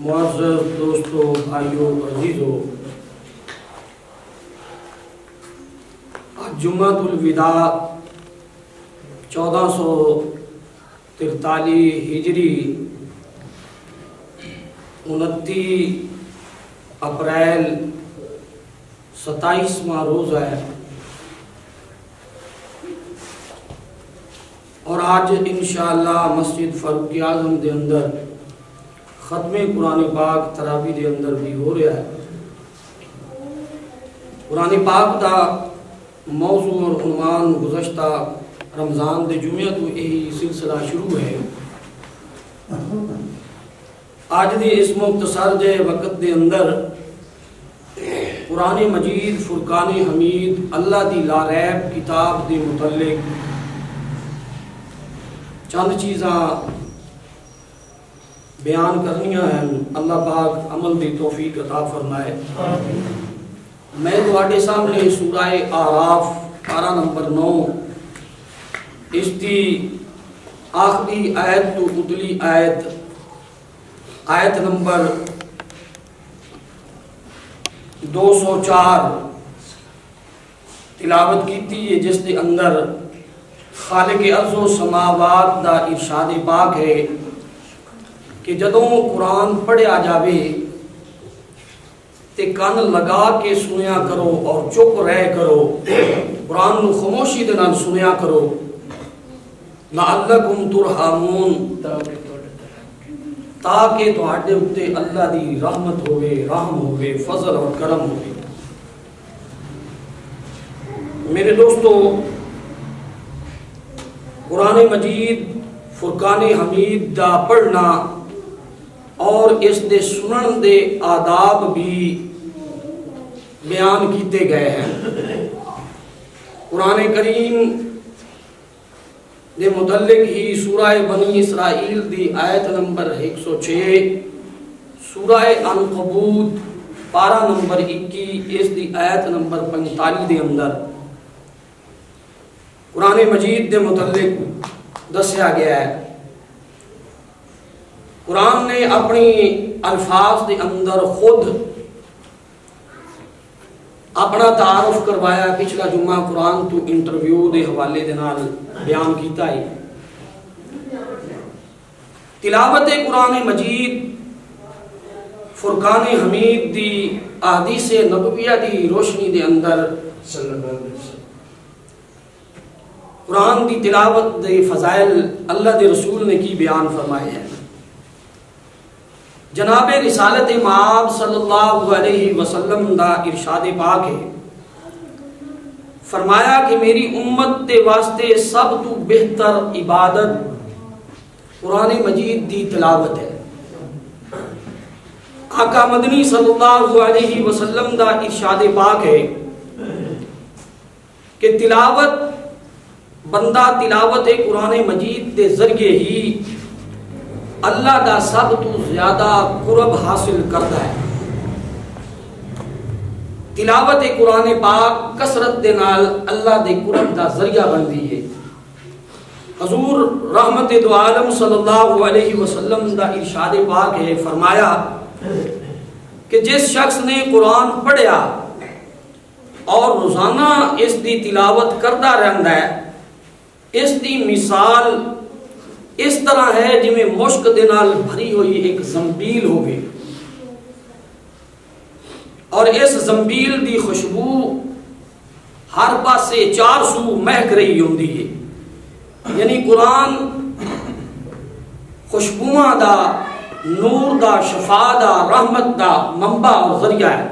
معزز دوستو، بھائیو، عزیزو، جمعۃ الوداع 1443 ہجری 29 اپریل 27واں روز ہے، اور آج انشاءاللہ مسجد فاروق اعظم دے اندر ختم قرآن پاک تراویح دے اندر بھی ہو رہا ہے۔ قرآن پاک دا موضوع اور عنوان گزشتہ رمضان دے جمعہ تو یہی سلسلہ شروع ہے۔ آج دی اس مختصر جے وقت دے اندر قرآن مجید فرقان حمید اللہ دی لا ریب کتاب دے متعلق چند چیزاں بیان کرنیاں ہیں۔ اللہ پاک عمل دی توفیق عطا فرمائے۔ میں تواڈے سامنے سورہ اعراف پارہ نمبر 9 اس دی آخری آیت تو اتلی آیت نمبر 204 تلاوت کیتی ہے، جس دے اندر خالق ارض و سماوات دا ارشاد پاک ہے کہ جدوں قرآن پڑھیا جاوے تے کان لگا کے سنیا کرو اور چپ رہ کرو، قرآن نو خاموشی دے نال سنیا کرو، لعلکم ترحمون، تاکہ تواڈے اُتے اللہ دی رحمت ہوے، رحم ہوے، فضل اور کرم ہوے۔ میرے دوستو، قرآن مجید فرقان حمید دا پڑھنا اور اس دے سنن دے آداب بھی بیان کیتے گئے ہیں۔ قرآن کریم دے متعلق ہی سورہ بنی اسرائیل دی آیت نمبر 106، سورہ عنکبوت پارہ نمبر 21 اس دی آیت نمبر 45 دے اندر قرآن مجید دے متعلق دسیا گیا ہے۔ قرآن نے اپنی الفاظ دے اندر خود اپنا تعارف کروایا۔ پچھلا جمعہ قرآن تو انٹرویو دے حوالے دے نال بیان کیتا ہے۔ تلاوت قرآن مجید فرقان حمید دی احادیث نبویہ دی روشنی دے اندر قرآن دی تلاوت دے فضائل اللہ دے رسول نے کی بیان فرمائے ہیں۔ جناب رسالت مآب صلی اللہ علیہ وسلم دا ارشاد پاک ہے، فرمایا کہ میری امت دے واسطے سب تو بہتر عبادت قرآن مجید دی تلاوت ہے۔ آقا مدنی صلی اللہ علیہ وسلم دا ارشاد پاک ہے کہ تلاوت بندہ تلاوت قرآن مجید دے ذریعے ہی اللہ دا سب تو زیادہ قرب حاصل کرتا ہے۔ تلاوت قرآن پاک کثرت دے نال اللہ دے قرب دا ذریعہ بندی ہے۔ حضور رحمت دو عالم صلی اللہ علیہ وسلم دا ارشاد پاک ہے، فرمایا کہ جس شخص نے قرآن پڑھیا اور روزانہ اس دی تلاوت کرتا رہندا ہے، اس دی مثال اس طرح ہے جویں مشک دے نال بھری ہوئی ایک زنبیل ہوگی، اور اس زنبیل دی خوشبو ہر پاسے 400 مہک رہی ہوندی ہے۔ یعنی قرآن خوشبوواں دا، نور دا، شفا دا، رحمت دا منبع اور ذریعہ ہے۔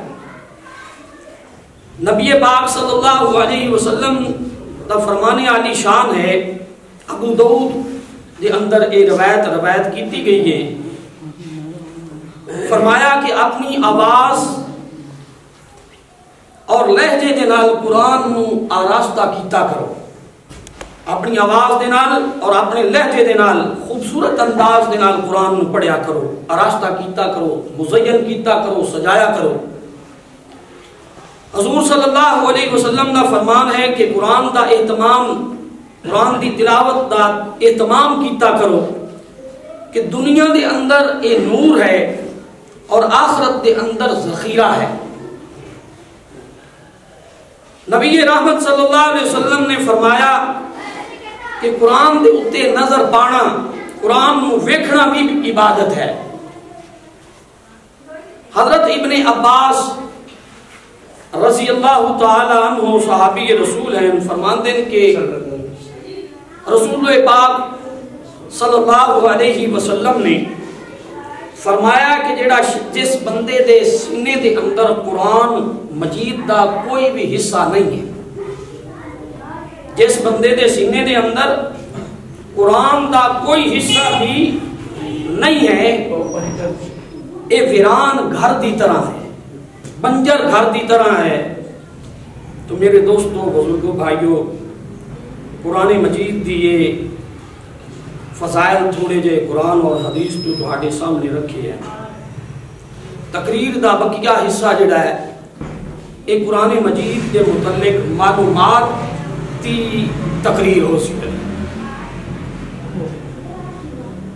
نبی پاک صلی اللہ علیہ وسلم دا فرمانے علی شان ہے، ابو داؤد دے اندر ایک روایت کیتی گئی ہے، فرمایا کہ اپنی آواز اور لہجے دے نال قرآن نو آراستہ کیتا کرو، اپنی آواز دے نال اور اپنے لہجے دے نال خوبصورت انداز دے نال قرآن نو پڑھیا کرو، آراستہ کیتا کرو، مزین کیتا کرو، سجایا کرو۔ حضور صلی اللہ علیہ وسلم کا فرمان ہے کہ قرآن دا اہتمام، قرآن دی تلاوت دا اہتمام کیتا کرو کہ دنیا دے اندر اے نور ہے، اور آخرت دے اندر ذخیرہ ہے۔ نبی رحمت صلی اللہ علیہ وسلم نے فرمایا کہ قرآن دے اتے نظر پانا، قرآن نو ویکھنا بھی عبادت ہے۔ حضرت ابن عباس رضی اللہ تعالی عنہ صحابی رسول ہیں، فرماندے ہیں کہ رسول پاک صلی اللہ علیہ وسلم نے فرمایا کہ جس بندے دے سینے دے اندر قرآن مجید دا کوئی بھی حصہ نہیں ہے، جس بندے دے سینے دے اندر قرآن دا کوئی حصہ بھی نہیں ہے، اے ویران گھر دی طرح ہے، بنجر گھر دی طرح ہے۔ تو میرے دوستوں، بزرگوں، بھائیوں، قرآن مجید دی یہ فضائل تھوڑے جے قرآن اور حدیث تو تہاڈے سامنے رکھے ہیں۔ تقریر دا بقیہ حصہ جڑا ہے یہ قرآن مجید کے متعلق معلومات دی تقریر ہو سکے۔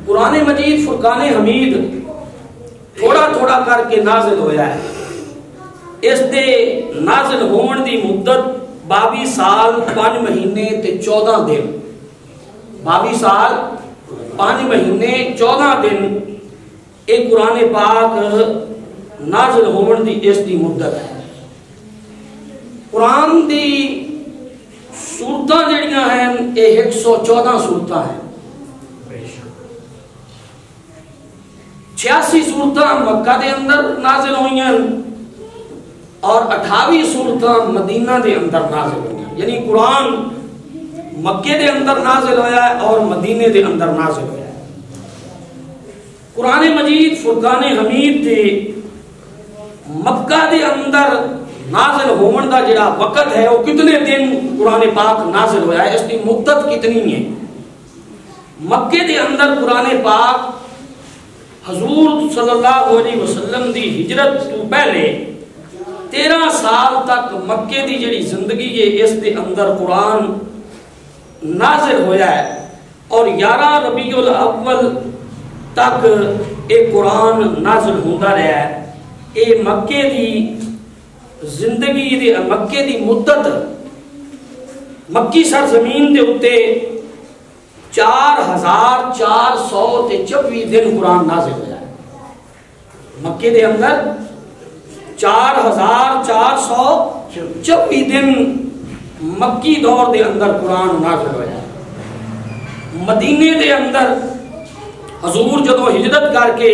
قرآن مجید فرقان حمید تھوڑا تھوڑا کر کے نازل ہویا ہے۔ اس دے نازل ہون دی مدت 22 سال 5 مہینے تے 14 دن، 22 سال 5 مہینے 14 دن ایک قرآن پاک نازل ہون دی اس دی مدت ہے۔ قرآن دی سورتاں جڑیاں ہیں یہ 114 سورتاں ہیں۔ 86 سورتاں مکہ دے اندر نازل ہوئی ہیں اور 28 سورتاں مدینہ دے اندر نازل ہوئی ہیں، یعنی قرآن مکے دے اندر نازل ہویا ہے اور مدینے دے اندر نازل ہویا ہے۔ قرآن مجید فرقان حمید دے مکہ دے اندر نازل ہون دا جڑا وقت ہے وہ کتنے دن قرآن پاک نازل ہویا ہے، اس کی مدت کتنی ہے۔ مکے دے اندر قرآن پاک حضور صلی اللہ علیہ وسلم دی ہجرت تو پہلے 13 سال تک مکے دی جڑی زندگی ہے اس دے اندر قرآن نازل ہویا ہے، اور 11 ربیع الاول تک ایک قرآن نازل ہوتا رہا ہے۔ اے مکے دی زندگی دی مکے دی مدت مکی سرزمین دے اتے 4424 دن قرآن نازل ہویا ہے۔ مکے دے اندر 4424 دن مکی دور دے اندر قرآن نازل ہویا ہے۔ مدینے دے اندر حضور جدو ہجرت کر کے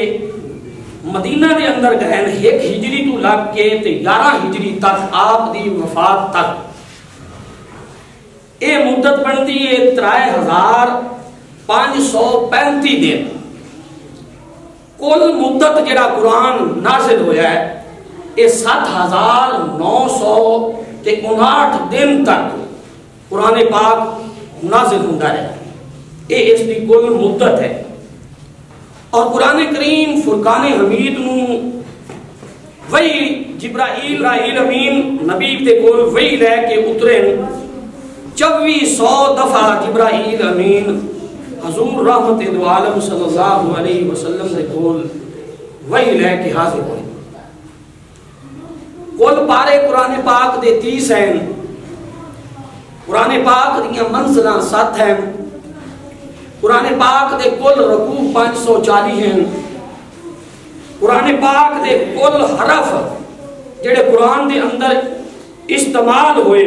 مدینہ دے اندر گئے 1 ہجری تو لگ کے 11 ہجری تک آپ دی وفات تک اے مدت بنتی ہے 3535 دن۔ کل مدت جڑا قرآن نازل ہویا ہے یہ 7959 دن تک قرآن پاک نازل ہوتا رہا، یہ اس کی کل مدت ہے۔ اور قرآن کریم فرقان حمید نو وہی جبرائیل امین نبی دے کول وہی لے کے اترے 2400 دفعہ جبرائیل امین حضور رحمت دو عالم صلی اللہ علیہ وسلم دے کول وہی لے کے حاضر ہوئے۔ کل پارے قرآن پاک دے 30 ہیں، قرآن پاک دیاں منزلہ 7 ہیں، قرآن پاک دے کل رکوع 540 ہیں، قرآن پاک دے کل حرف جڑے قرآن دے اندر استعمال ہوئے،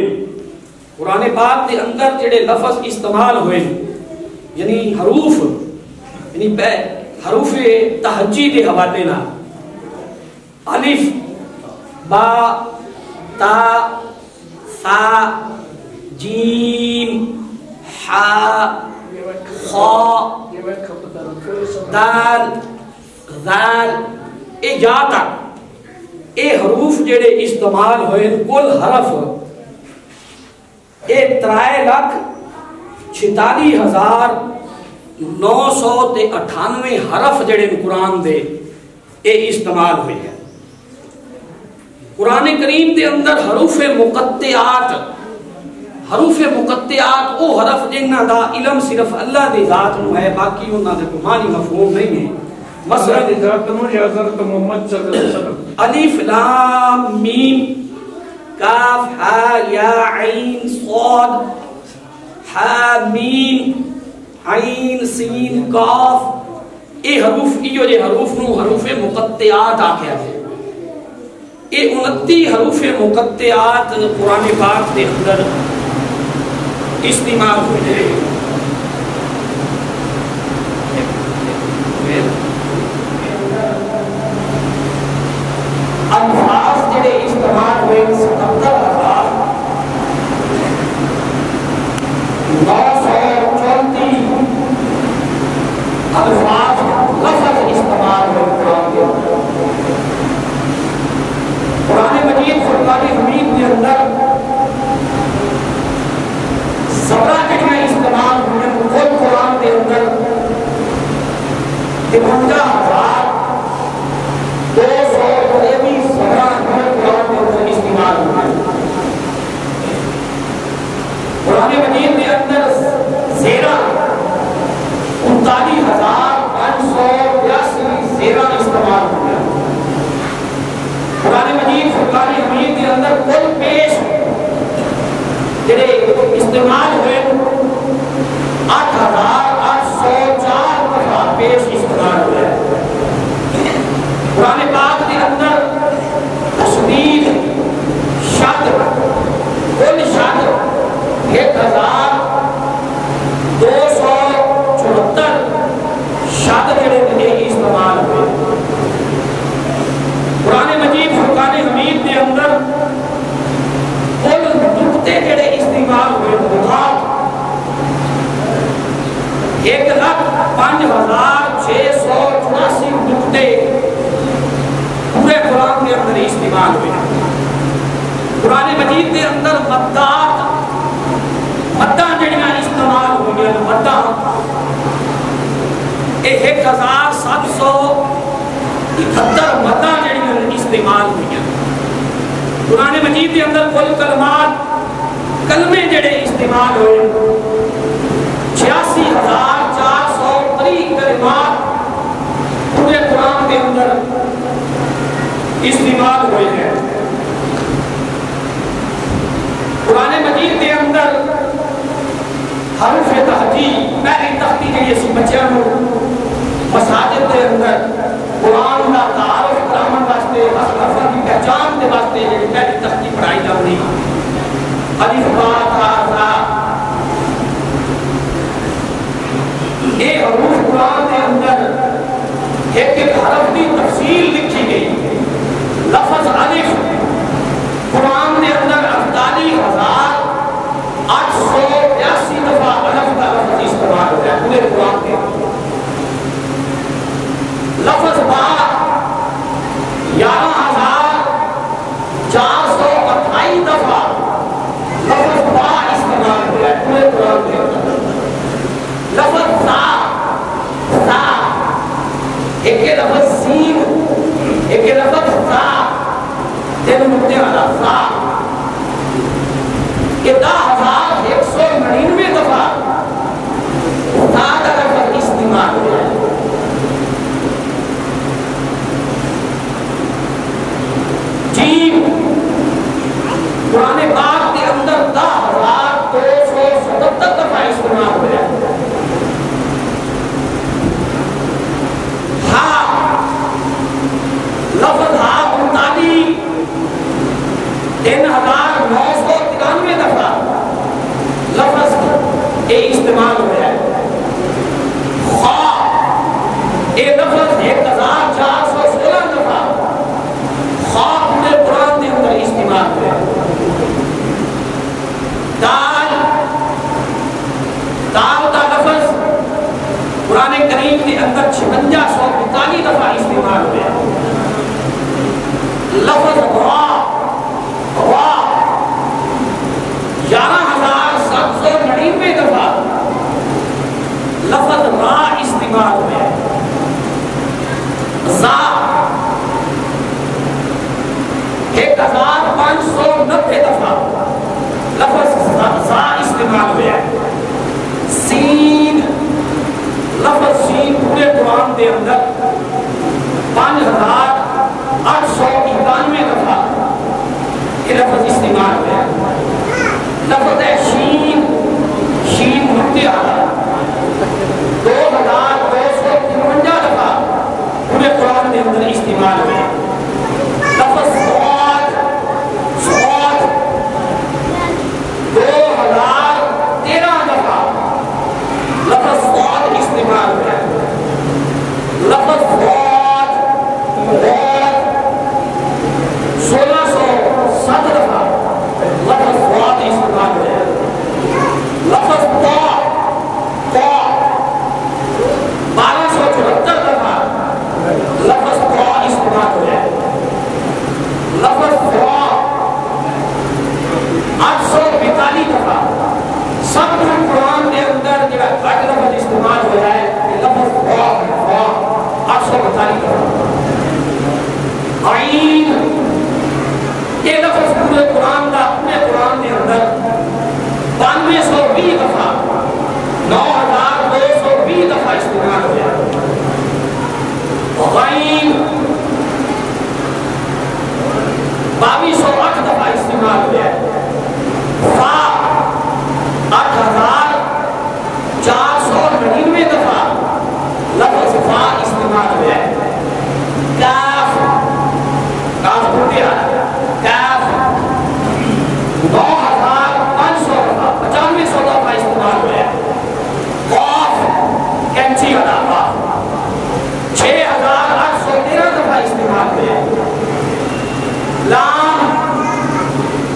قرآن پاک دے اندر جڑے لفظ استعمال ہوئے یعنی حروف، یعنی حروف تہجی دے حوالے نہ الف با تا ثا جیم حا خا دال ذال اے یا تک اے حروف جڑے استعمال ہوئے کل حرف اے 3,46,998 حرف جڑے قرآن دے اے استعمال ہوئے ہیں۔ قرآن کریم دے اندر حروف مقطعات او حرف جنہ دا علم صرف اللہ دی ذات نو ہے، باقی انہاں دے کوئی معنی مفہوم نہیں ہے۔ مثلا الف لام میم کاف ہا یا عین صاد حامیم عین سین کاف اے حروف ایو جے حروف نو حروف مقطعات آکھیا ہے اے 29 حروف مقطعات قرآن پاک دے اندر استعمال ہوئے ہیں الفاظ جڑے استعمال ہوئے 77,934 الفاظ لفظ استعمال ہوئے قرآن مجید فرقان حمید کے اندر 17 جڑیاں استعمال ہوئے خود قرآن کے اندر 52,223 استعمال ہوئے قرآن مجید کے اندر زیرہ 39,582 زیرہ استعمال ہوئے قرآن مجید فرقان حمید کے اندر کل پیش جڑے استعمال ہوئے 8,804 دفعہ پیش استعمال ہوئے قرآن پاک کے اندر تشدید شد کل شد 1,274 شد جڑے استعمال ہوئے قرآن مجید فرقان حمید کے اندر کل نقطے جڑے استعمال ہوئے مخاط 1,05,684 نقطے پورے قرآن کے اندر استعمال ہوئے قرآن مجید کے اندر مدات مدہ جڑیاں استعمال ہوئی ہیں مدہ 1,771 مدہ جڑیاں استعمال ہوئی ہیں قرآن مجید کے اندر کل کلمات کلمے جڑے استعمال ہوئے 86,430 کلمات پورے قرآن کے اندر استعمال ہوئے ہیں قرآن مجید کے اندر حروف تہجی پہلی تختی کے یہ بچیاں مساجد کے اندر قرآن کا تعارف کرامن واسطے لفظ کی پہچان کے واسطے پہلی تختی پڑھائی جاتی الف با تا ذا یہ حروف قرآن کے اندر ایک حرف کی تفصیل لکھی گئی لفظ الف قرآن کے اندر 48,882 دفعہ الف کا لفظ استعمال ہوا ہے پورے قرآن کے لفظ با 11,428 دفعہ لفظ با استعمال ہوا ہے پورے قرآن کے اندر لفظ سا ایک لفظ سین ایک لفظ سا تین نقطے والا سا کہ 10,199 دفعہ سا کا لفظ استعمال ہوا ہے جیم قرآن پاک کے اندر 10,277 دفعہ استعمال ہوا ہے لفظ ہا 39,993 دفعہ لفظ اے استعمال ہوا ہے خا اے لفظ 1,416 دفعہ خا پورے قرآن کے اندر استعمال ہوا ہے دال کا لفظ قرآن کریم کے اندر 5642 دفعہ استعمال ہوا ہے لفظ را 11,799 دفعہ لفظ را استعمال ہوا ہے زا 1,590 دفعہ لفظ زا استعمال ہوا ہے سین لفظ سین پورے قرآن کے اندر لفظ پورے قرآن کا پورے قرآن کے اندر 9220 دفعہ 9220 دفعہ استعمال ہوا ہے. غین 2208 دفعہ استعمال ہوا ہے. فا 8499 دفعہ لفظ فا استعمال ہوا ہے. کاف کاف بولتے ہیں کاف 9500 دفعہ 9500 دفعہ استعمال ہوا ہے. قاف کینچی والا قاف 6813 دفعہ استعمال ہوا ہے. لام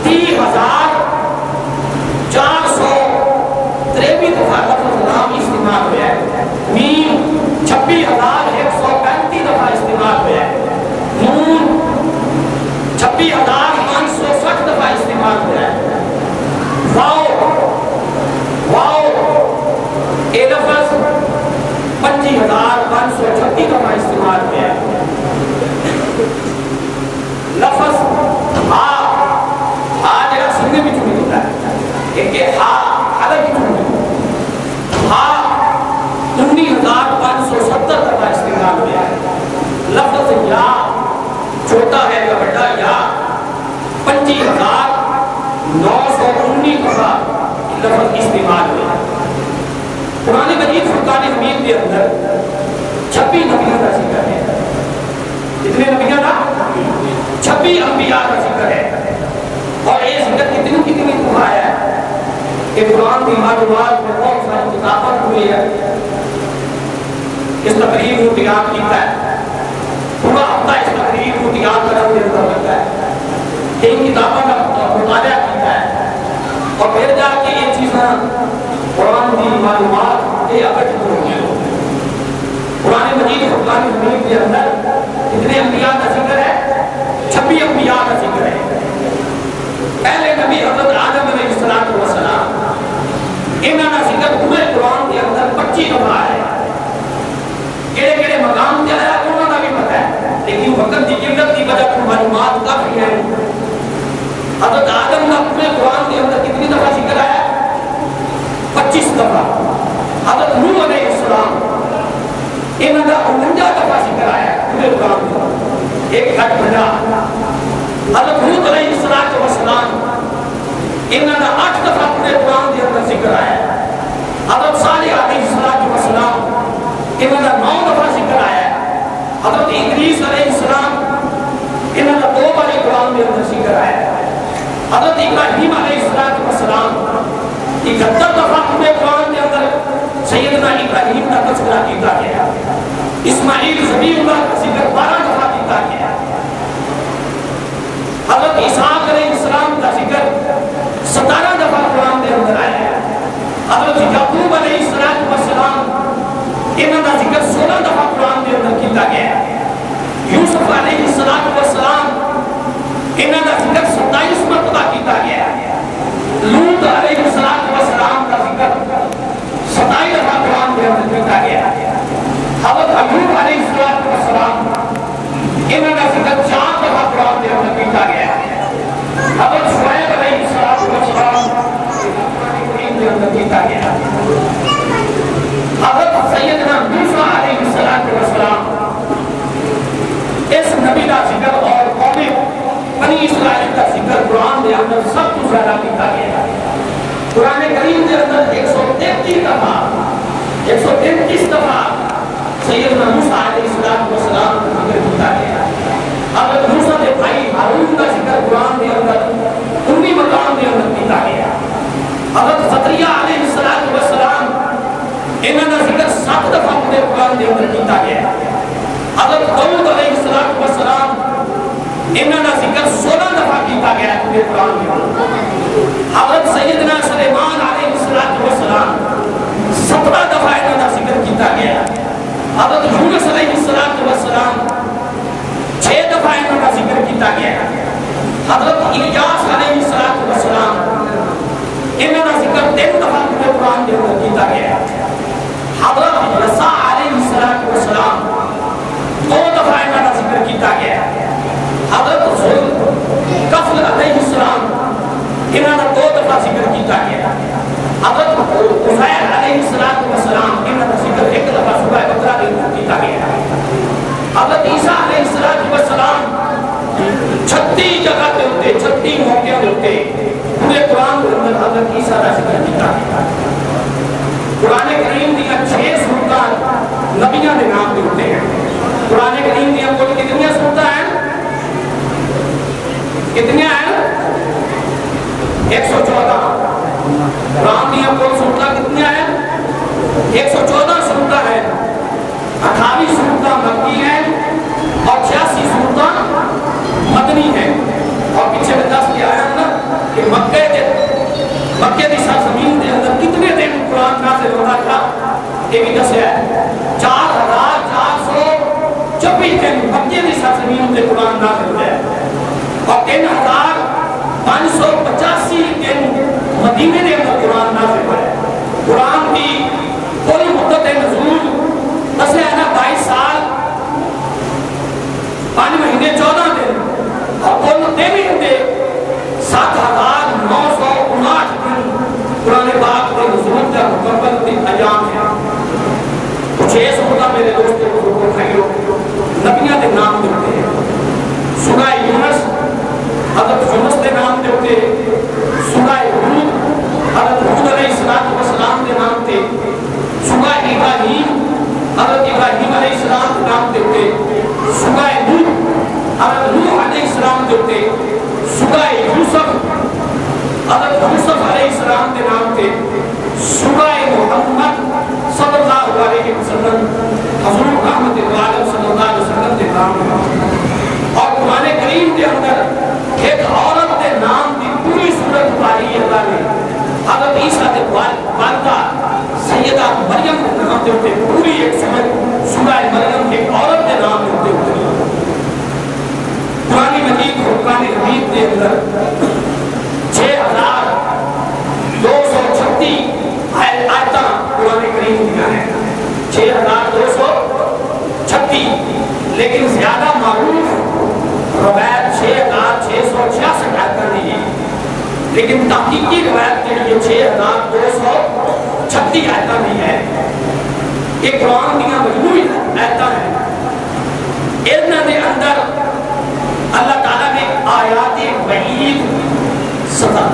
30,423 دفعہ لفظ لام استعمال ہوا ہے. میم 26,135 دفعہ استعمال ہوا ہے. نون 26,560 دفعہ استعمال ہوا ہے. واو واو اے لفظ 25,536 دفعہ استعمال ہوا ہے. لفظ ہا جگہ سننے بھی چھوڑی ہوتا ہے کہ ہا الگ ہی چھوڑی ہا 19,570 دفعہ استعمال ہوا ہے. لفظ یا چھوٹا ہے یا بڑا یا 25,919 دفعہ لفظ استعمال ہوا ہے. قرآن مجید فرقان حمید کے اندر 26 نبیوں کا ذکر ہے. کتنے نبیوں کا 26 انبیاء کا ذکر ہے. اور یہ ذکر کتنی دفعہ ہے کہ قرآن کی معلومات میں بہت ساری کتابیں ہوئی ہے. اس تقریر کو تیار کیتا ہے پورا ہفتہ اس تقریر کو تیار کرنے کے اندر لگتا ہے. ان کتابوں کا مطالعہ کیتا ہے اور پھر جا کے یہ چیزیں قرآن کی معلومات یہ اکٹھ ہوئی ہیں. قرآن مجید فرقان حمید کے اندر کتنے انبیاء کا ذکر ہے 26 انبیاء کا ذکر ہے. پہلے نبی حضرت آدم علیہ السلام انہوں نے ذکر پورے قرآن کے اندر 25 دفعہ ہے. کہڑے مقام تے آیا انہوں نے بھی پتہ ہے لیکن وقت کی قلت کی وجہ سے معلومات کافی ہے. حضرت آدم کا پورے قرآن کے اندر کتنی دفعہ ذکر آیا 25 دفعہ. حضرت نوح علیہ السلام انہوں نے 49 دفعہ ذکر آیا پورے قرآن کے اندر ایک گھٹ بھجا. حضرت حود علیہ السلام انہوں نے 8 دفعہ پورے قرآن کے اندر ذکر آیا. حضرت صالح علیہ السلام انہوں نے 9 دفعہ ذکر آیا. حضرت ادریس علیہ السلام انہوں نے 2 بار قرآن کے اندر ذکر آیا. حضرت ابراہیم علیہ السلام 71 دفعہ پورے قرآن کے اندر سیدنا ابراہیم کا تذکرہ کیا گیا. اسماعیل ذبیح اللہ کا ذکر 12 دفعہ کیا گیا. حضرت اسحاق علیہ السلام کا ذکر 17 دفعہ قرآن کے اندر آیا. حضرت یعقوب علیہ السلام انہوں کا ذکر 16 دفعہ قرآن کے اندر کیا گیا. یوسف علیہ السلام انہوں کا ذکر 27 مرتبہ کیا گیا. لوط علیہ السلام کا ذکر 27 دفعہ قرآن کے اندر کیا گیا. حضرت ایوب علیہ السلام انہوں کا ذکر 4 دفعہ قرآن کے اندر کیا گیا. حضرت شعیب علیہ السلام کے اندر کیا گیا. حضرت سیدنا موسیٰ علیہ السلام اس نبی کا ذکر اور قوم بنی اسرائیل کا ذکر قرآن کے اندر سب کچھ زیادہ کیا گیا. قرآن کریم کے اندر 133 دفعہ سیدنا موسیٰ علیہ السلام کا ذکر کیا گیا. حضرت موسیٰ کے بھائی ہارون کا ذکر قرآن کے اندر 19 مقام کے اندر کیا گیا. حضرت زکریا علیہ السلام انہوں کا ذکر 7 دفعہ پورے قرآن کے اندر کیا گیا. حضرت داؤد علیہ السلام انہوں کا ذکر 16 دفعہ کیا گیا پورے قرآن کے اندر. حضرت سیدنا سلیمان علیہ السلام 17 دفعہ انہوں کا ذکر کیا گیا. حضرت یونس علیہ السلام 6 دفعہ انہوں کا ذکر کیا گیا. حضرت الیاس علیہ السلام انہوں کا ذکر 3 دفعہ پورے قرآن کے اندر کیا گیا. حضرت یسع علیہ السلام 2 دفعہ انہوں کا ذکر کیا گیا. حضرت ذوالکفل علیہ تین موقع ہوتے پورے قرآن کے اندر حضرت عیسیٰ کا ذکر کیتا ہے. قرآن کریم دیا 6 سورتاں نبیاں دے نام دے ہوتے ہیں. قرآن کریم دیا کل کتنی سورتاں ہیں؟ کتنی ہیں؟ 114. قرآن دیا کل سورتاں کتنی ہیں؟ 114 سورتاں ہیں. 28 سورتاں مکی ہیں اور 86 سورتاں مدنی ہیں. اور پیچھے میں 10 کیا آیا نا کہ مکے دی سرزمین دے اندر کتنے دن قرآن نازل ہوتا تھا یہ بھی دسیا ہے. 4424 دن مکے دی سرزمین دے قرآن نازل ہوا ہے اور 3585 دن مدینے دے اندر قرآن نازل ہوا ہے. قرآن کی کوئی مدت نزول دسیا ہے نا 22 سال 5 مہینے 14 دن اور کل دن دے 7959 دن قرآن پاک کے نزول کا مکمل دن ایام ہے. کچھ یہ سورتاں میرے دوستوں کو بھائیوں نبیاں دے نام دیتے ہیں. سورہ یونس حضرت یونس دے نام دیتے. سورہ ہود حضرت ہود علیہ السلام دے نام تے. سورہ ابراہیم حضرت ابراہیم علیہ السلام دے نام دیتے. سورہ نوح حضرت نوح علیہ السلام دیتے. سورہ یوسف حضرت یوسف علیہ السلام دے نام تے. سورہ محمد صلی اللہ علیہ وسلم حضور رحمت عالم صلی اللہ علیہ وسلم دے نام تے. اور قرآن کریم کے اندر ایک عورت کے نام کی پوری صورت اتاری ہے اللہ نے. حضرت عیسیٰ کے والدہ سیدہ مریم کے نام دے ہوتے پوری ایک سورہ مریم ایک عورت کے نام دے ہوتے. قرآن مجید فرقان حمید کے اندر 6236 آیتاں قرآن کریم دیا ہے. 6236 لیکن زیادہ معروف روایت 6666 آیتاں دی ہے. لیکن تحقیقی روایت کے لیے 6236 آیتاں دی ہے. یہ قرآن دیا مجموعی آیتاں ہیں. انہاں دے اندر اللہ تعالیٰ نے آیات وعید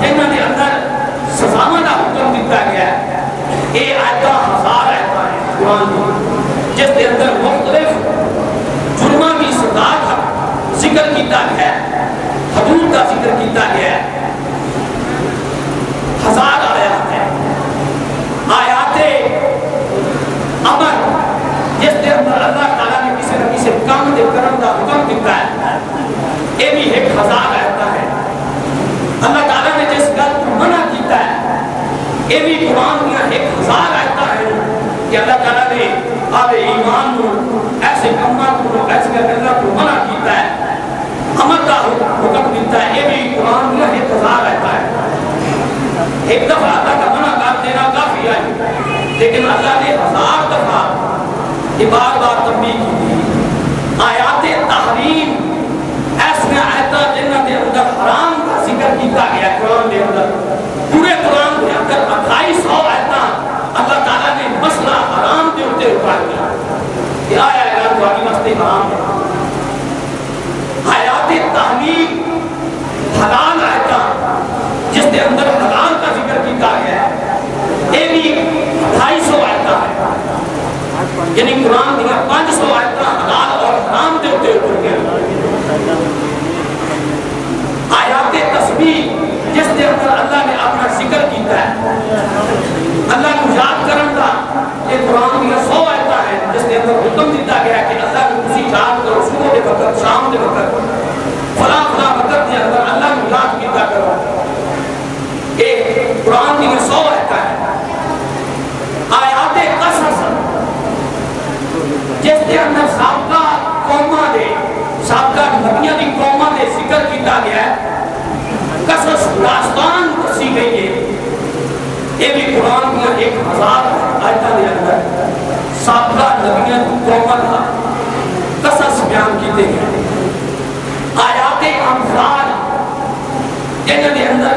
انہاں دے اندر سزاواں دا حکم دیتا گیا ہے. یہ آیتاں 1000 آیتاں ہیں قرآن کی جس کے اندر مختلف جرماں کی سزا کا ذکر کیتا گیا ہے. حدود کا ذکر کیتا گیا ہے. 1000 آیات ہیں. آیات امر جس کے اندر اللہ تعالیٰ نے کسی نہ کسی کام دے کرم دا حکم دیتا ہے. یہ بھی ایک 1000 آیتاں ہے. اللہ تعالیٰ نے جس گل کو منع کیتا ہے یہ بھی قرآن دیا 1000 آیتاں ہیں کہ اللہ تعالیٰ نے آل ایمان کو ایسے کماں کو ایسے اللہ کو منع کیتا ہے. امر کا حکم دیتا ہے. یہ بھی قرآن دیا 1000 آیتاں ہے. ایک دفعہ اللہ کا منع کر دینا کافی ہے لیکن اللہ نے 1000 دفعہ یہ بار بار تنبیہ کی. آیات تحریم ایسے آیتاں جنہاں دے اندر حرام کا ذکر کیتا گیا ہے. قرآن دے اندر پورے قرآن دے اندر 2800 آیتاں اللہ تعالیٰ نے مسئلہ حرام دے ہوتے اتار دیا کہ آیا ہے تمہاری واسطے حرام ہے. آیات تحریم حلال آیتاں جس کے اندر حلال کا ذکر کیتا گیا ہے یہ بھی 2800 آیتاں ہیں. یعنی قرآن دیا 500 آیتاں حلال اور حرام دے ہوتے اتر گیا. آیات تسبیح جس کے اندر اللہ نے اپنا ذکر کیتا ہے اللہ کو یاد کرن کا یہ قرآن دیا 100 آیتاں ہیں جس کے اندر حکم دیتا گیا کہ اللہ کو کسی یاد کرو. صبح کے وقت شام کے وقت فلاں وقت کے اندر اللہ کو یاد کیتا کرو. ایک قرآن دیا 100 آیتاں ہیں. آیات قصص جس کے اندر سابقہ قوماں دے سابقہ نبیاں دی قوماں دے ذکر کیتا گیا ہے. قصص داستان دسی گئی ہے. یہ بھی قرآن میں 1000 آیتاں دے اندر سابقہ نبیاں دی قوماں کا قصص بیان کیتے گئے. آیات امثال جنہاں دے اندر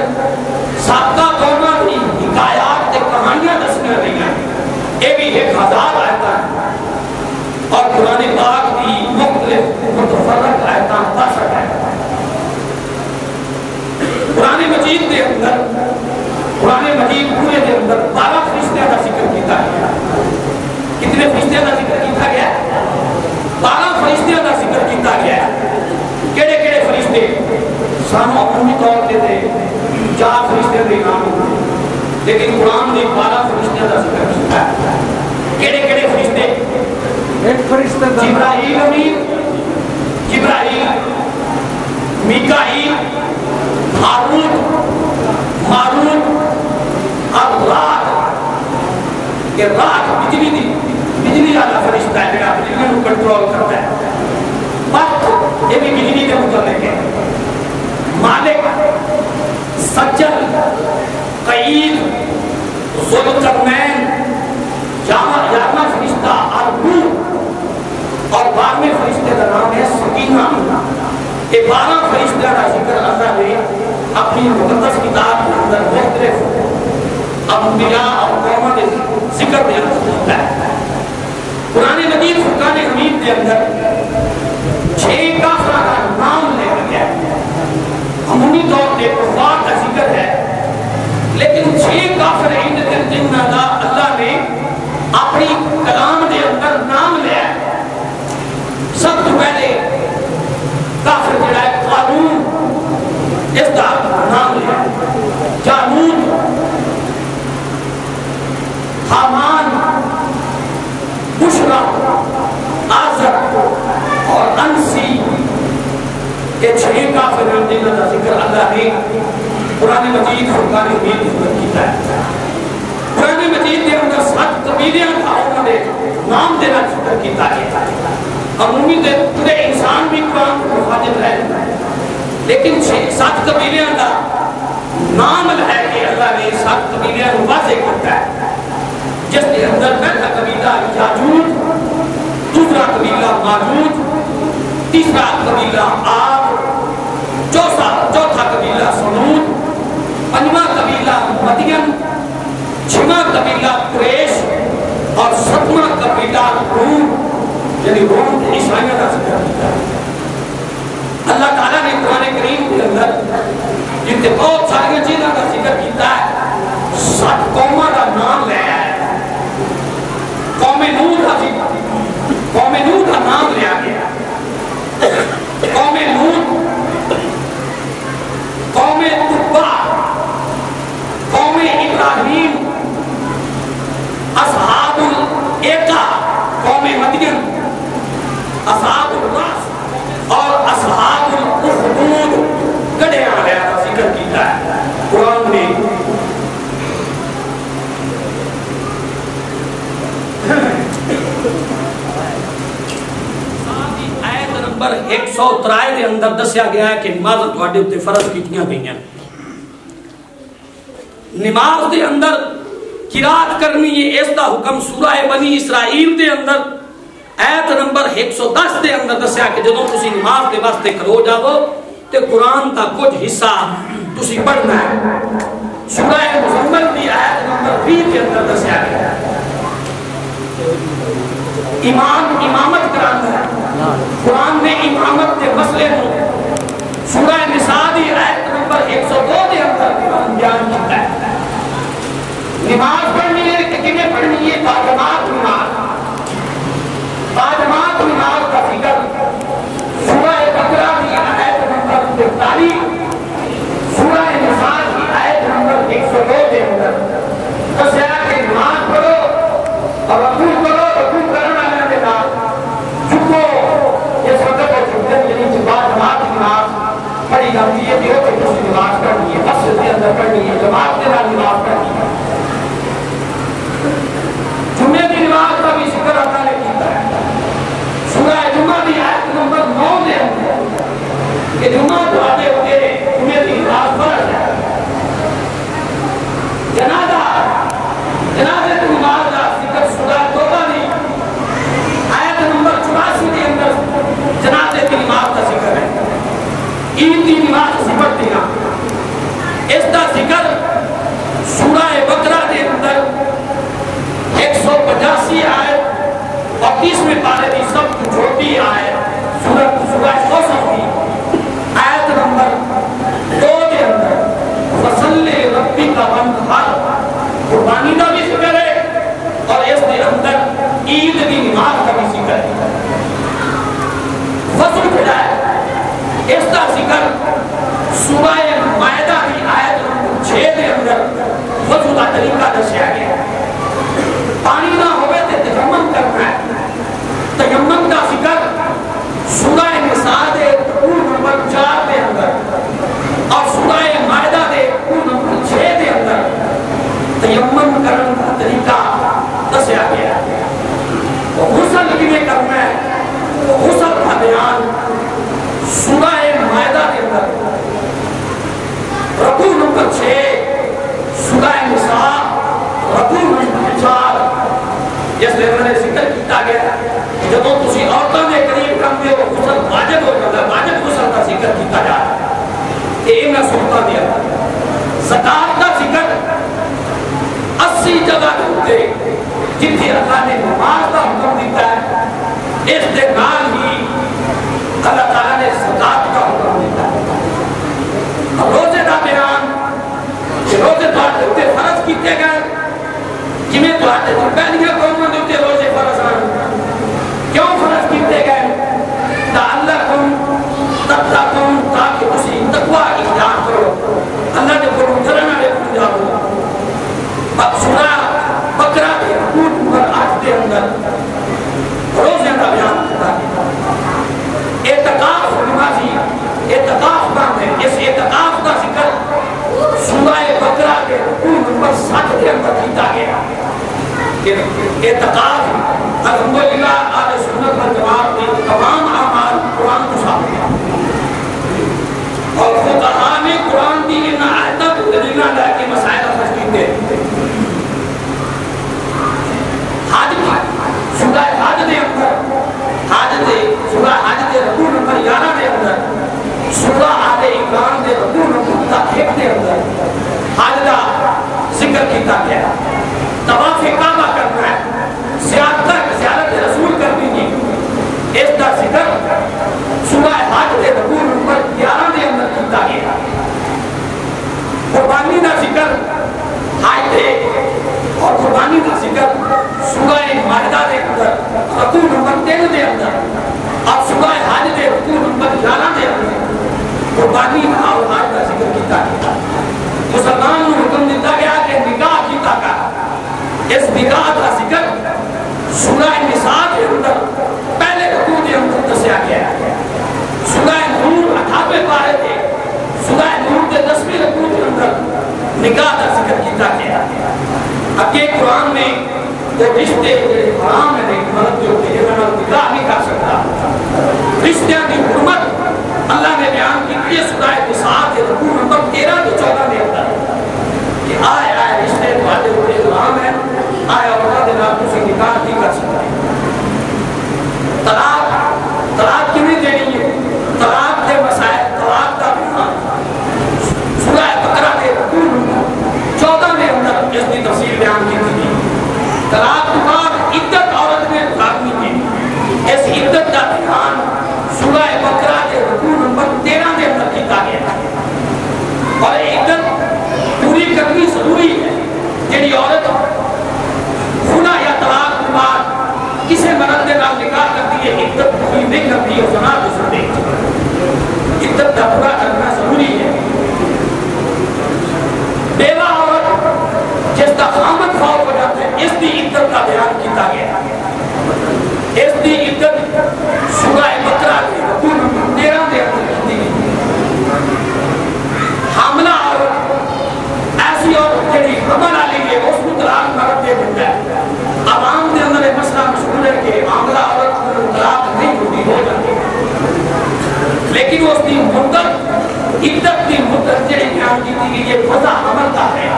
سابقہ قوماں دی حکایات تے کہانیاں دسیاں گئی ہیں. یہ بھی 1000 آیتاں ہیں. اور قرآن پاک کی مختلف متفرق آیتاں 62 ہیں. سانو عمومی طور پہ 4 فرشتے دے نام ہوتے ہیں، لیکن قرآن نے 12 فرشتے کا ذکر کیا ہے۔ کیڑے کیڑے فرشتے؟ ایک فرشتہ جبرائیل امین، جبرائیل، میکائیل، ہاروت، ماروت اور راح۔ یہ راح بجلی والا فرشتہ ہے جڑا بجلی کو کنٹرول کرتا ہے۔ وقت یہ بھی بجلی کے متعلق ہے۔ مالک، سجل، قید، ذوالقرنین، یارواں فرشتہ اور 12ویں فرشتے کا نام ہے سکینہ۔ یہ 12 فرشتوں کا ذکر اللہ نے اپنی مقدس کتاب کے اندر مختلف انبیاء اور قوموں کے ذکر میں کیا ہے۔ قرآن مجید فرقان حمید کے اندر 6 کافروں کا نام لے گیا ہے۔ عمومی طور پہ کفار کا ذکر ہے، لیکن 6 کافر جن کا اللہ نے اپنی کلام کے اندر نام لیا ہے۔ سب تو پہلے کافر جڑا ہے قارون، اس کا نام لیا ہے۔ جالوت، حامان، بشرا، آزر اور انسی، یہ 6 کافر جن کا ذکر اللہ نے قرآن مجید فرقان حمید میں کیا ہے۔ قرآن مجید کے اندر 7 قبیلیاں کا انہوں نے نام دینا ذکر کیا ہے۔ عمومی پورے انسان بھی قرآن کو مخاطب ہے، لیکن 7 قبیلیاں کا نام ہے کہ اللہ نے 7 قبیلیاں کو واضح کرتا ہے، جس کے اندر پہلا قبیلہ یاجوج، دوسرا قبیلہ ماجوج، تیسرا قبیلہ آب، چوتھا قبیلہ سمود، 5واں قبیلہ مدین، 6واں قبیلہ قریش اور 7واں قبیلہ روم، یعنی روم کے عیسائیوں کا ذکر کیا ہے۔ اللہ تعالیٰ نے قرآن کریم کے اندر جن کے بہت ساری چیزوں کا ذکر کیا ہے، 7 قوموں کا نام لیا ہے۔ قوم نوح کا نام لیا گیا، قوم لوط، قوم تبع، قوم ابراہیم، اصحاب الایکا، قوم مدین، اصحاب الراس اور اصحاب الاخدود گڑھے آنے کا ذکر کیتا ہے قرآن نے۔ آیت نمبر 103 کے اندر دسیا گیا ہے کہ نماز تواڈے تے فرض کیتیاں گئیاں۔ نماز دے اندر قرات کرنی ہے، اس دا حکم سورہ بنی اسرائیل دے اندر آیت نمبر 110 دے اندر دسیا کہ جدوں تسی نماز دے واسطے کھلو جاؤ تے قرآن دا کچھ حصہ تسی پڑھنا ہے۔ سورہ مزمل دی آیت نمبر 20 کے اندر دسیا گیا ہے امامت کرانا ہے۔ قرآن نے امامت کے مسئلے کو سورہ نساء دی آیت نمبر 102 دے اندر بیان کیا ہے۔ نماز پڑھنی ہے کہ کنے پڑھنی ہے؟ باجماعت نماز کا ذکر سورہ بقرہ کی آیت نمبر 43، سورہ نساء کی آیت نمبر 102 کے اندر دسیا کہ نماز پڑھو اور رکوع کرو، رکوع کرنے والے کے ساتھ جھکو۔ اس وقت پر جھکنے یعنی باجماعت نماز پڑھی جاتی ہے، دیو کہ کسی نماز پڑھنی ہے، مسجد کے اندر پڑھنی ہے، جماعت کے ساتھ نماز پڑھنی ہے۔ جمعے کی نماز کا بھی ذکر اللہ نے کیا ہے سورہ جمعہ کی آیت نمبر 9 میں کہ جمعہ دعاتے ہوتے جمعے کی نماز فرض ہے۔ جنازہ کی نماز کا ذکر سورہ توبہ کی آیت نمبر 84 کے اندر جنازے کی نماز کا ذکر ہے۔ عید کی نماز صفت دینا، اس کا ذکر سورہ بقرہ کے اندر 185 آیت اور 30ویں پارے کی سب چھوٹی آیت سورہ قصص کی آیت نمبر 2 کے اندر فصل ربی کا وانحر قربانی کا بھی ذکر ہے اور اس کے اندر عید کی نماز کا بھی ذکر ہے۔ فصل کھڑا ہے، اس کا ذکر سورہ مائدہ کی آیت نمبر 6 کے اندر وضو کا طریقہ دسیا گیا پانی نہ ہوئے تو تیمم کرنا ہے تیمم کا ذکر سورہ نساء کے رکوع نمبر 4 کے اندر اور سورہ مائدہ کے رکوع نمبر 6 کے اندر تیمم کرنے کا طریقہ دسیا گیا غسل کیویں کرنا ہے غسل کا بیان سورہ مائدہ کے اندر رکوع نمبر 6 سورہ نساء رکوع نمبر 4 جس میں میں نے ذکر کیتا گیا جب تسی عورتوں میں قریب کرتے ہو غسل واجب ہو جاتا ہے واجب غسل کا ذکر کیتا جا رہا ہے کہ انہاں سورتاں دیا زکات کا ذکر 80 جگہ ہوتے جتنے اللہ نے نماز کا حکم دیتا ہے اس کے نال ہی اللہ تعالیٰ نے زکات کا حکم دیتا ہے روزے کا بیان کہ روزے تو فرض کیتے گئے جنہیں تو پہلیاں قوموں نے روزے فرض ہیں کیوں فرض کیتے گئے تعلقم تتقون تاکہ اسی تقوی اختیار کرو اللہ نے قرآن کرنا نے پوجا ہو سورہ بقرہ کے رکوع نمبر 8 کے اندر روزے کا بیان کرتا ہے اعتکاف نمازی اعتکاف بند ہے اس اعتکاف کا ذکر سورہ بقرہ کے رکوع نمبر 7 کے اندر کیتا گیا اعتکاف الحمدللہ اہل سنت والجماعت کے تمام اعمال قرآن کو ثابت ہے اور فقہاء نے قرآن کی ان آیتوں کو دلیل لے کے مسائل حل کیتے حج سورہ حج کے اندر سورہ حج کے رکوع نمبر 11 کے اندر سورہ آل عمران کے رکوع نمبر 1 کے اندر حج کا ذکر کیتا گیا طواف کعبہ کرنا ہے زیارت رسول کرنی ہے اس کا ذکر سورہ حج کے رکوع نمبر 11 کے اندر کیتا گیا قربانی کا ذکر حج دے اور قربانی کا ذکر سورہ مائدہ کے اندر رکوع نمبر 3 کے اندر اور سورہ حج کے رکوع نمبر 11 کے اندر قربانی اور حج کا ذکر کیتا گیا مسلمان کو حکم دیتا گیا کہ نکاح کیتا گیا اس نکاح کا ذکر سورہ نساء کے اندر پہلے رکوع کے اندر دسیا گیا سورہ نور 28 پارے تھے سورہ نور کے 10ویں رکوع کے اندر نکاح کا ذکر کیتا گیا اگے قرآن میں وہ رشتے حرام ہے مرد جو کہ نکاح نہیں کر سکتا رشتوں کی حرمت اللہ نے بیان کی یہ سورہ نساء کے رکوع نمبر 13 سے 14 کے اندر کہ آئے رشتے تمہارے اوپر حرام ہے آئے عورتوں کے نام تسی نکاح نہیں کر سکتے طلاق کیوں دینی ہے طلاق کے مسائل طلاق کا بیان سورہ بقرہ کے رکوع نمبر 14 کے اندر اس کی تفصیل بیان کی تھی طلاق کے بعد عدت عورت نے لازمی کی اس عدت کا بیان سورہ بقرہ کے رکوع نمبر 13 کے اندر کیتا گیا اور عدت پوری کرنی ضروری ہے جڑی عورت خلا یا طلاق کے بعد کسی مرد کے نام نکاح کرتی ہے عدت پوری نہیں کرتی ہے زنا کو سنتے عدت کا پورا کرنا ضروری ہے بیوہ عورت جس کا خامد فوت ہو جاتا ہے اس کی عدت کا بیان کیتا گیا اس کی عدت سورہ بقرہ کے رکوع نمبر 13 کے اندر کی حاملہ عورت ایسی عورت جڑی حمل والی ہے اس کو طلاق مرد دے دیتا ہے عوام کے اندر ایک مسئلہ مشہور ہے کہ حاملہ عورت کو طلاق نہیں ہوتی ہو جاتی لیکن اس کی مدت عدت کی مدت جڑی بیان کی تھی کہ یہ وضع حمل کا ہے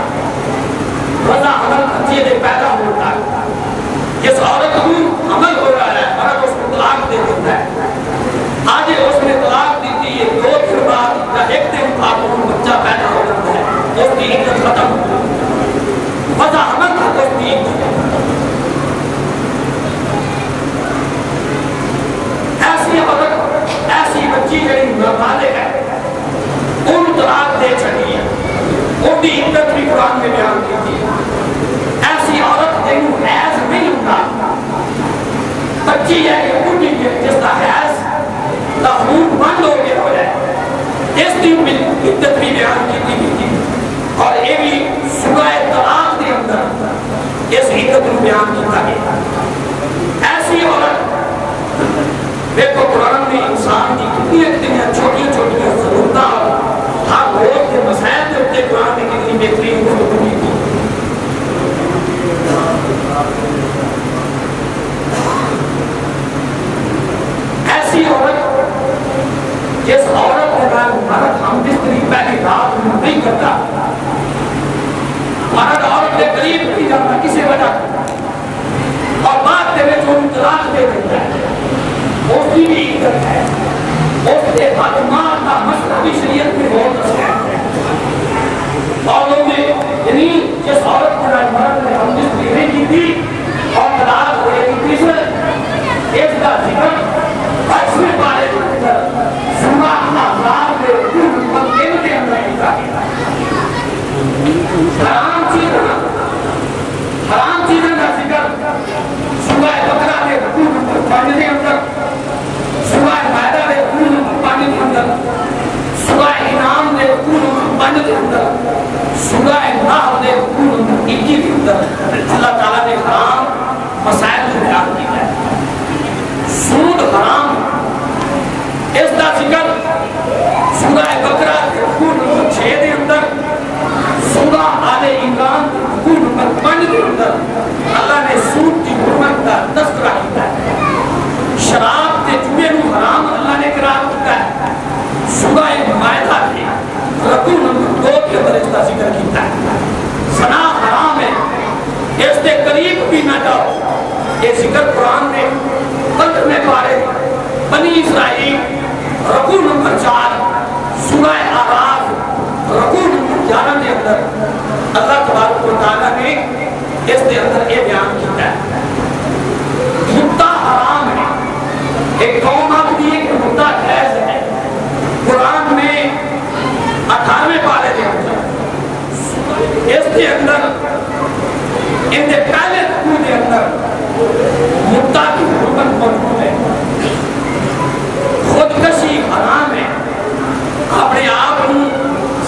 وضع حمل بچے دے پیدا ہوتا ہے جس عورت کو حمل ہو رہا ہے مرد اس کو طلاق دے دیتا ہے آج اس نے طلاق دی تھی یہ 2 دن بعد یا 1 دن بعد وہ بچہ پیدا ہو جاتا ہے اس کی عدت ختم ہو جاتی ہے وضع حمل کا اس کی عدت ایسی عورت ایسی بچی جڑی نابالغ ہے ان طلاق دے چکی ہے ان کی عدت بھی قرآن میں بیان کی تھی ایسی عورت جنہوں حیض نہیں ہوتا بچی ہے کہ بڑھی ہے جس کا حیض کا خون بند ہو گیا ہو جائے اس کی عدت بھی بیان کی گئی اور یہ بھی سورہ طلاق کے اندر اس عدت کو بیان کیا گیا. ایسی عورت دیکھو قرآن میں انسان کی کتنی چھوٹی چھوٹی ضرورتیں ہر روز کے مسائل کے اتنے قرآن نے کتنی بہترین گفتگو کی. ایسی عورت جس عورت کے بعد مرد ہم جس طریقے پہلی رات نہیں کرتا, مرد عورت کے قریب نہیں جاتا کسی وجہ اور بعد میں جو طلاق دے دیتا ہے اس کی بھی عزت ہے. اس کے حتمان کا مسئلہ بھی شریعت میں بہت اچھا ہے. اور یعنی جس عورت کے بعد مرد نے ہم جس طریقے کی تھی اور طلاق ہوئے کی تیسر اس کا ذکر اس میں پارے سورہ احزاب کے مقدمے کے اندر لکھا گیا. حرام چیزوں کا ذکر سورہ بقرہ کے رکوع نمبر 5 کے اندر, سورہ مائدہ کے رکوع نمبر 5 کے اندر, سورہ انعام کے رکوع نمبر 5 کے اندر, سورہ نحل کے رکوع نمبر 21 کے اندر اللہ تعالیٰ نے حرام مسائل کو بیان کیا ہے. سود حرام, اس کا ذکر سورہ بقرہ کے رکوع نمبر 6 کے اندر, سورہ آل عمران کے رکوع نمبر 5 کے اندر اللہ نے سود کی حرمت کا تذکرہ کیا ہے. شراب کے جوئے کو حرام اللہ نے قرار کیا ہے. سورہ مائدہ کے رکوع نمبر 2 کے اندر اس کا ذکر کیا ہے. زنا حرام ہے, اس کے قریب بھی نہ جاؤ. یہ ذکر قرآن نے قدر میں پارے بنی اسرائیل رکوع نمبر 4 سورہ اعراف رکوع نمبر 11 کے اندر اللہ تبارک و تعالیٰ نے اس کے اندر یہ بیان کیا ہے. مدعا حرام ہے. ایک قوم آتی ہے کہ مدعا جائز ہے. قرآن میں 18ویں پارے کے اندر اس کے اندر ان کے پہلے رکوع کے اندر مدعا کی حرمت موجود ہے. خودکشی حرام ہے. اپنے آپ کو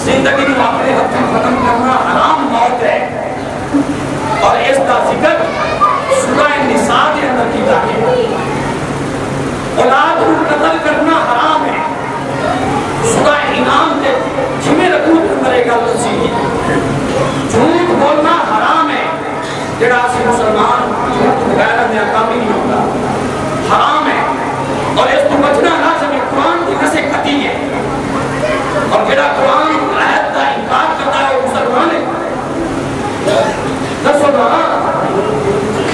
زندگی کو اپنے ہاتھوں ختم کرنا حرام موت ہے. اور اس کا ذکر سورہ نساء کے اندر کیا ہے. اولاد کو قتل کرنا حرام ہے. سورہ انعام کے 6ویں رکوع کے اندر ایک گل دسی ہے. جھوٹ بولنا حرام ہے. جڑا سی مسلمان جھوٹ بغیر ناکامی نہیں ہوتا, حرام ہے. اور اس کو بچنا لازم ہے. قرآن کی نص کھٹی ہے. اور جڑا قرآن آیت کا انکار کرتا ہے وہ مسلمان ہے. دسو نا,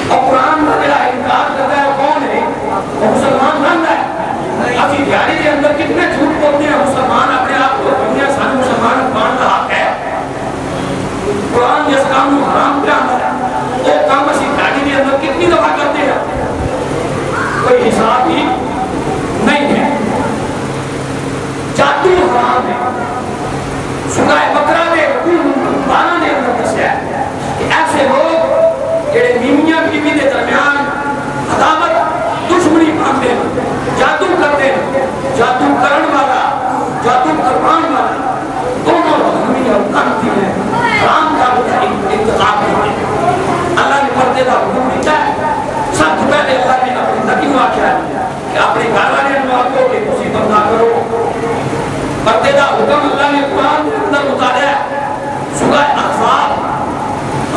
اور قرآن کا جڑا انکار کرتا ہے وہ کون ہے؟ وہ مسلمان بنتا ہے. ابھی دیاری کے اندر کتنے جھوٹ بولتے ہیں مسلمان اپنے آپ کو دنیا سان مسلمان مان کا حق ہے. قرآن جس کام کو حرام پہ آتا ہے وہ کام اسی دیاری کے اندر کتنی دفعہ کرتے ہیں کوئی حساب ہی نہیں ہے. جادو حرام ہے. سورہ بقرہ کے رکوع نمبر 12 کے اندر دسیا ہے کہ ایسے لوگ جڑے میاں بیوی کے درمیان عداوت دشمنی پاندے ہیں, جادو کرتے ہیں, جادو کرن والا جادو کروان والا دونوں حرمی اور کانتی ہیں. حرام کا انتخاب کرتے ہیں. اللہ نے پردے کا حکم دیتا ہے. سب سے پہلے اللہ نے اپنے نبی کو آخیا کہ اپنے گھر والے کو کہ تسی بندہ کرو. پردے کا حکم اللہ نے قرآن کے اندر اتارا ہے. سورہ احزاب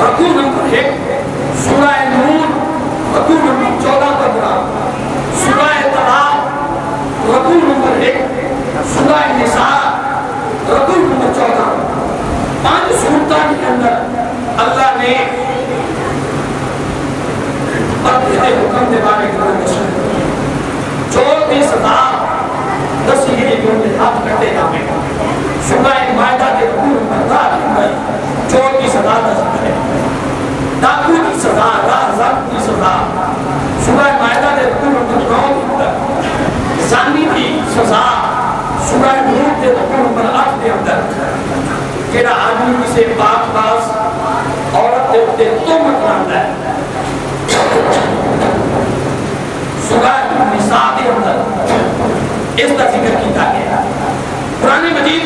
رکوع نمبر 1, سورہ نور رکوع نمبر 14-15, سورہ طلاق رکوع نمبر 1, سورہ نساء رکوع نمبر 14. 5 سورتوں کے اندر اللہ نے پردے کے حکم کے بارے میں دسیا. چور کی سزا دسی ہے جو ہاتھ کٹے جاتے ہیں. سورہ مائدہ کے رکوع نمبر 10 میں چور کی سزا دس ہے. ڈاکو کی سزا, راہزن کی سزا سورہ مائدہ کے رکوع نمبر 9 کے اندر. زانی کی سزا سورہ نور کے رکوع نمبر 8 کے اندر. جڑا آدمی کسی پاک باز عورت کے اوپر تہمت لاتا ہے سورہ نساء کے اندر اس کا ذکر کیا گیا. قرآن مجید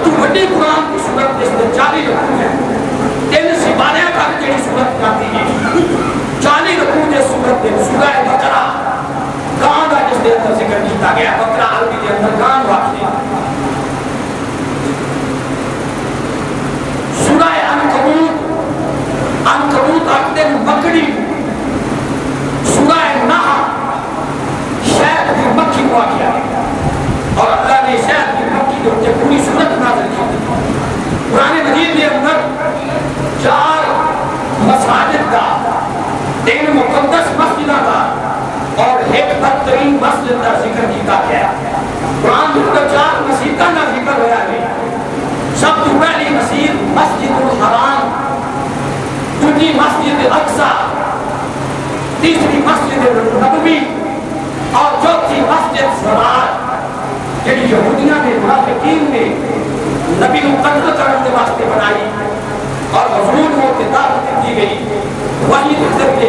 تو بڑی قرآن کی صورت اس میں 40 رکوع ہے 3 سپارے کا جڑی صورت جاتی ہے 40 رکوع دے صورت دے سورہ بقرہ کان دا جس دے اندر ذکر کیتا گیا بقرہ عربی دے اندر کان واقع ہے سورہ عنکبوت آکھتے مکڑی سورہ نحل شہد کی مکھی کو آکھیا اور اللہ نے شہد کی مکھی کے اوپر پوری صورت نازل کی قرآن مجید کے اندر 4 مساجد کا 3 مقدس مسجدوں کا اور ایک بدترین مسجد کا ذکر کیا گیا قرآن کے اندر 4 مسجدوں کا ذکر ہوا ہے سب تو پہلی مسجد مسجد الحرام دوسری مسجد اقصی تیسری مسجد نبوی اور چوتھی مسجد ضرار یعنی یہودیاں نے منافقین نے نبی کو قتل کرنے کے واسطے بنائی اور حضور کو کتاب دی گئی وہی حضرت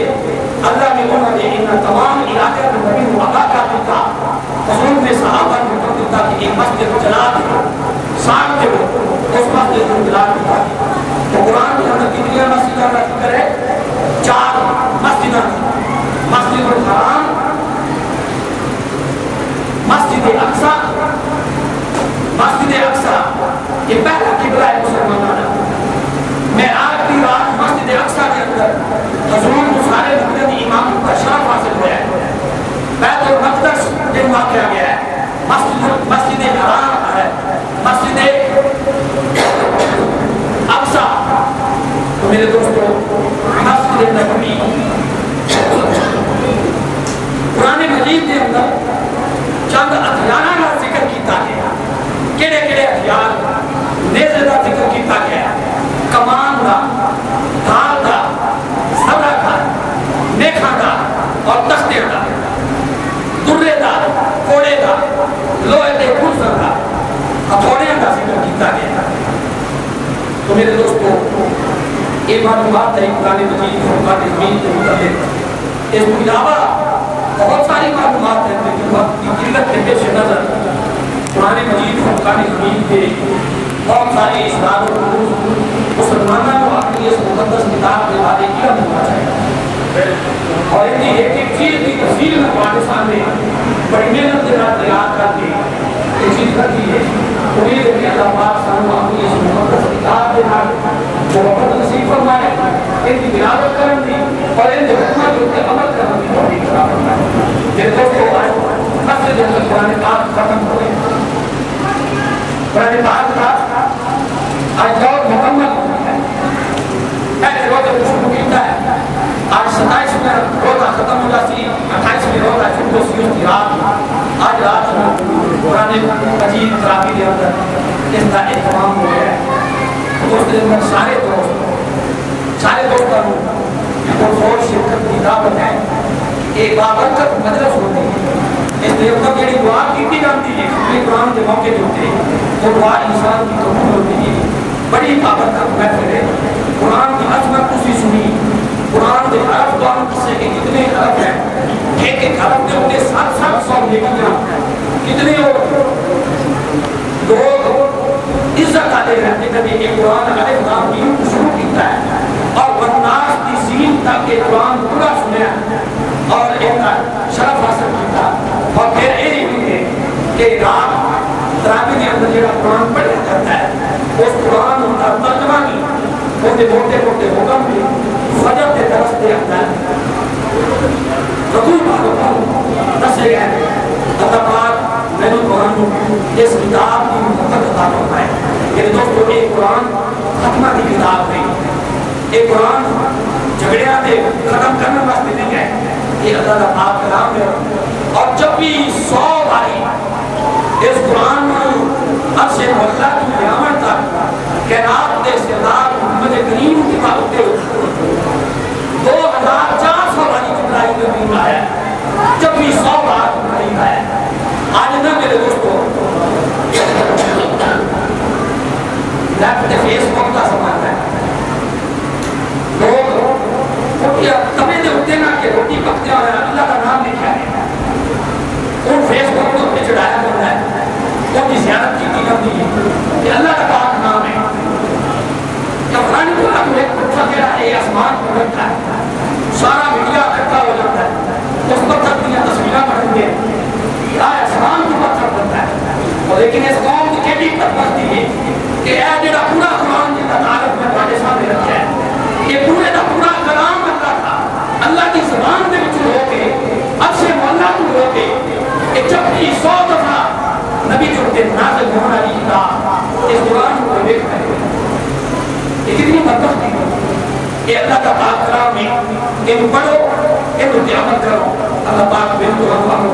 اللہ نے انہوں نے ان تمام علاقے میں نبی کو آگاہ کر دیتا حضور نے صحابہ کو حکم دیتا کہ ایک مسجد جلا دو ساتھ دے اس مسجد کو جلا دیتا تو قرآن کے اندر کتنی مسجدوں کا ذکر ہے 4 مسجدوں مسجد الحرام مسجد اقصی یہ پہلا قبلہ ہے مسلمانوں میں آج کی رات مسجد اقصی کے اندر حضور کو سارے مقدس امام کا شرف حاصل ہوا ہے بیت المقدس جن واقعہ گیا ہے مسجد حرام ہے مسجد اقصی تو میرے دوستو مسجد نبوی قرآن مجید کے اندر چند ہتھیاراں کا ذکر کیتا گیا کیڑے کیڑے ہتھیار نیزے کا ذکر کیتا گیا کمان کا ڈھال کا سبرا کا میخا کا اور تختے کا درے کا کوڑے کا لوہے کے گلزر کا ہتھوڑے کا ذکر کیتا گیا تو میرے دوستو یہ معلومات ہے قرآن مجید فرقان حمید کے متعلق اس کے علاوہ بہت ساری معلومات ہیں لیکن وقت کی قلت کے پیش نظر قرآن مجید فرقان حمید کے بہت سارے اسرار و رموز مسلمانوں کو اپنی اس مقدس کتاب کے بارے کیا ہونا چاہیے اور ان کی ایک ایک چیز کی تفصیل میں ہمارے سامنے بڑی محنت کے ساتھ تیار کر کے یہ چیز کرتی ہے امید ہے کہ اللہ پاک سانو اپنی اس مقدس کتاب کے ساتھ محبت نصیب فرمائے ان کی تلاوت کرن دی اور ان کے حکمت کے عمل کرنے کی توفیق عطا فرمائے میرے دوستو آج مسجد اندر قرآن پاک ختم ہوئے قرآن پاک کا آج دور مکمل ہوئی ہے پہلے روزے کو شروع کیتا ہے آج 27 میں روزہ ختم ہو جاتی 28 میں روزہ شروع ہوتی اس کی رات آج رات قرآن مجید تراویح کے اندر اس کا اہتمام ہو گیا ہے اس دن میں سارے دوستوں کو خور شرکت کی دعوت ہے ایک بابرکت مجلس ہوتی ہے اس لیے اندر جڑی دعا کی جاتی ہے خطبہ قرآن کے موقع کے ہوتے وہ دعا انسان کی قبول ہوتی ہے بڑی بابرکت محفل ہے قرآن کی عظمت اسی سنی قرآن کے حرف قرآن قصے کے کتنے حرف ہیں ایک ایک حرف کے ہوتے 700 نیکیاں کتنے لوگ عزت آتے رہتے کبھی کہ قرآن الف لام میم شروع کیتا ہے اور والناس کی سین تک کہ قرآن پورا سنیا اور ایک شرف حاصل کیتا اور پھر یہ بھی ہے کہ رات تراویح کے اندر جڑا قرآن پڑھا جاتا ہے اس قرآن کا ترجمہ کی موٹے موٹے حکم بھی فجر کے درس کے اندر رکوع کا دسے گئے اللہ پاک میں نے قرآن اس کتاب کی محبت عطا فرمائے میرے دوستو ایک قرآن ختمہ کی کتاب نہیں ایک قرآن جھگڑیاں دے ختم کرنے واسطے نہیں ہے یہ اللہ کا پاک کلام ہے اور جب بھی 100 باری اس قرآن میں عرش مولا کی قیامت تک کائنات کے سردار محمد کریم کی بات ہوتے 2400 باری جبرائیل نبی آیا جب بھی 100 بار جبرائیل آیا آج نہ میرے دوستو لیفٹ فیس بک کا سامان ہے لوگ تبے دے ہوتے نا کہ روٹی پکتے ہیں اللہ کا نام لکھا ہے ان فیس بک کو چڑھایا جاتا ہے ان کی زیارت کی جاتی ہے کہ اللہ کا آسمان کو رکھتا ہے، سارا میڈیا اکٹھا ہو جاتا ہے، اس پتھر کی تصویریں بنتی ہیں، آسمان کو پتھر بنتا ہے۔ اور لیکن اس قوم کی ایڈی بدبختی ہے کہ اے جڑا پورا قرآن جن کا تعارف میں تھوڑے سامنے رکھا ہے، یہ پورے کا پورا کلام اللہ تھا، اللہ کی زبان میں وچ ہو کے اب سے مولا تو ہو کے ایک چپٹی 100 دفعہ نبی جو کے نازل ہونا والی کتاب اس قرآن کو دیکھ رہے ہیں۔ یہ کتنی بدبختی ہے کہ اللہ کا پاک کلام ہے، ان پڑھو ان پر عمل کرو، اللہ پاک بالکل ہم کو